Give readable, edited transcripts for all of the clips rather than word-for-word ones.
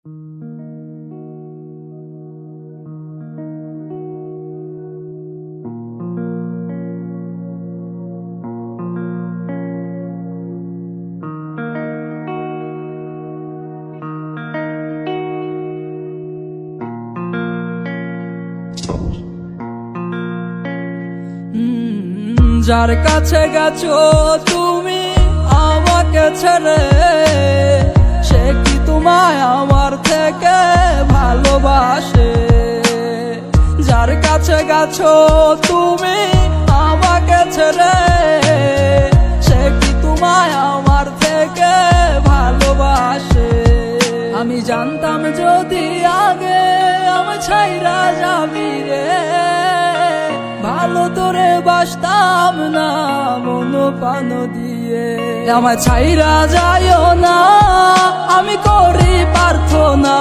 যার কাছে গেছো তুমি আমাকে ছেড়ে, সে কি তোমায় আমার থেকে ভালোবাসে? যার কাছে গেছো তুমি আমাকে ছেড়ে, সে কি তোমায় আমার থেকে ভালোবাসে? আমি জানতাম যদি আগে আমি ছাইরা যাবি রে, ভালো তোরে বাসতাম না মন প্রাণ দিয়ে। আমায় ছাইরা যাইও না, আমি করি প্রার্থনা,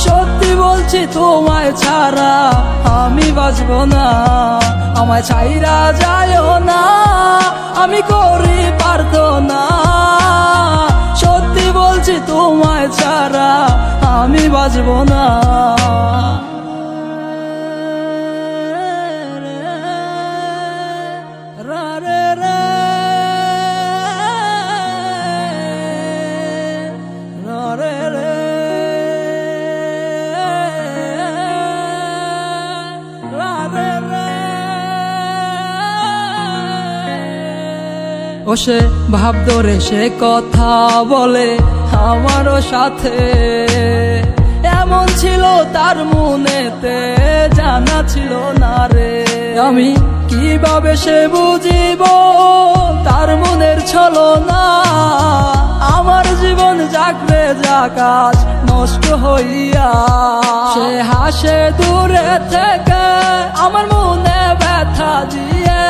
সত্যি বলছি তোমায় ছাড়া আমি বাঁচব না। আমায় ছাইরা যাইও না, আমি করি প্রার্থনা, সত্যি বলছি তোমায় ছাড়া আমি বাঁচব না। ও সে ভাব ধরে সে কথা বলে আমারও সাথে, এমন ছিল তার মনেতে জানা ছিল না রে। আমি কিভাবে সে বুঝিব তার মনের ছলনা, আমার জীবন যাকরে যাকাজ নষ্ট হইয়া। সে হাসে দূরে থেকে আমার মনে ব্যথা দিয়ে,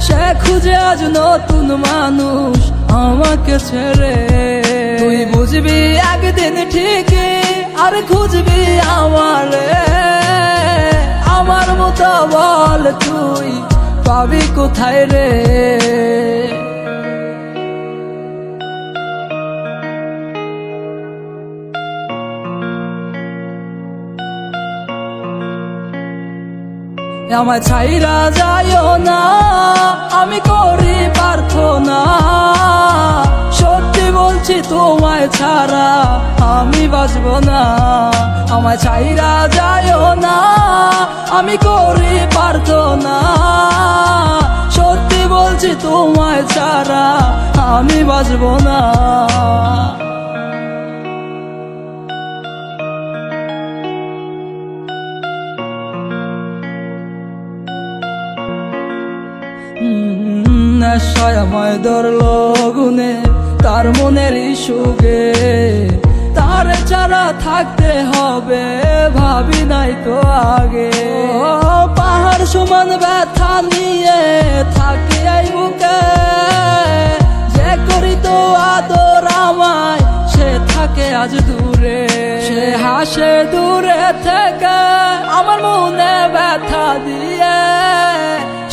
সে খুঁজে আজ নতুন মানুষ আমাকে ছেড়ে। তুই বুঝবি একদিন ঠিকই আর খুঁজবি আমারে, আমার মতো বল তুই পাবি কোথায় রে? আমায় ছাইরা যাইও না, আমি করি প্রার্থনা, সত্যি বলছি তোমায় ছাড়া আমি বাঁচব না। আমায় ছাইরা যাইও না, আমি করি প্রার্থনা, সত্যি বলছি তোমায় ছাড়া আমি বাঁচব না। নেশায় আমায় ধরলো গুনে তার মনের সুগে, তার ছাড়া থাকতে হবে ভাবি নাই তো আগে। পাহাড় সমান ব্যথা নিয়ে থাকি এই বুকে, যে করি তো আদর আমায় সে থাকে আজ দূরে। সে হাসে দূরে থেকে আমার মনে ব্যথা দিয়ে,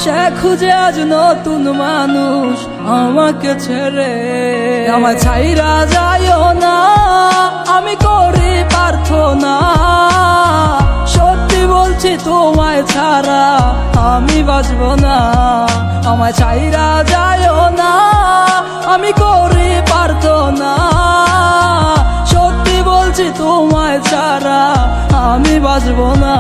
সে খুঁজে আজ নতুন মানুষ আমাকে ছেড়ে। আমায় ছাইরা যাইও না, আমি করি প্রার্থনা, সত্যি বলছি তোমায় ছাড়া আমি বাঁচব না। আমায় ছাইরা যাইও না, আমি করি প্রার্থনা, সত্যি বলছি তোমায় ছাড়া আমি বাঁচব না।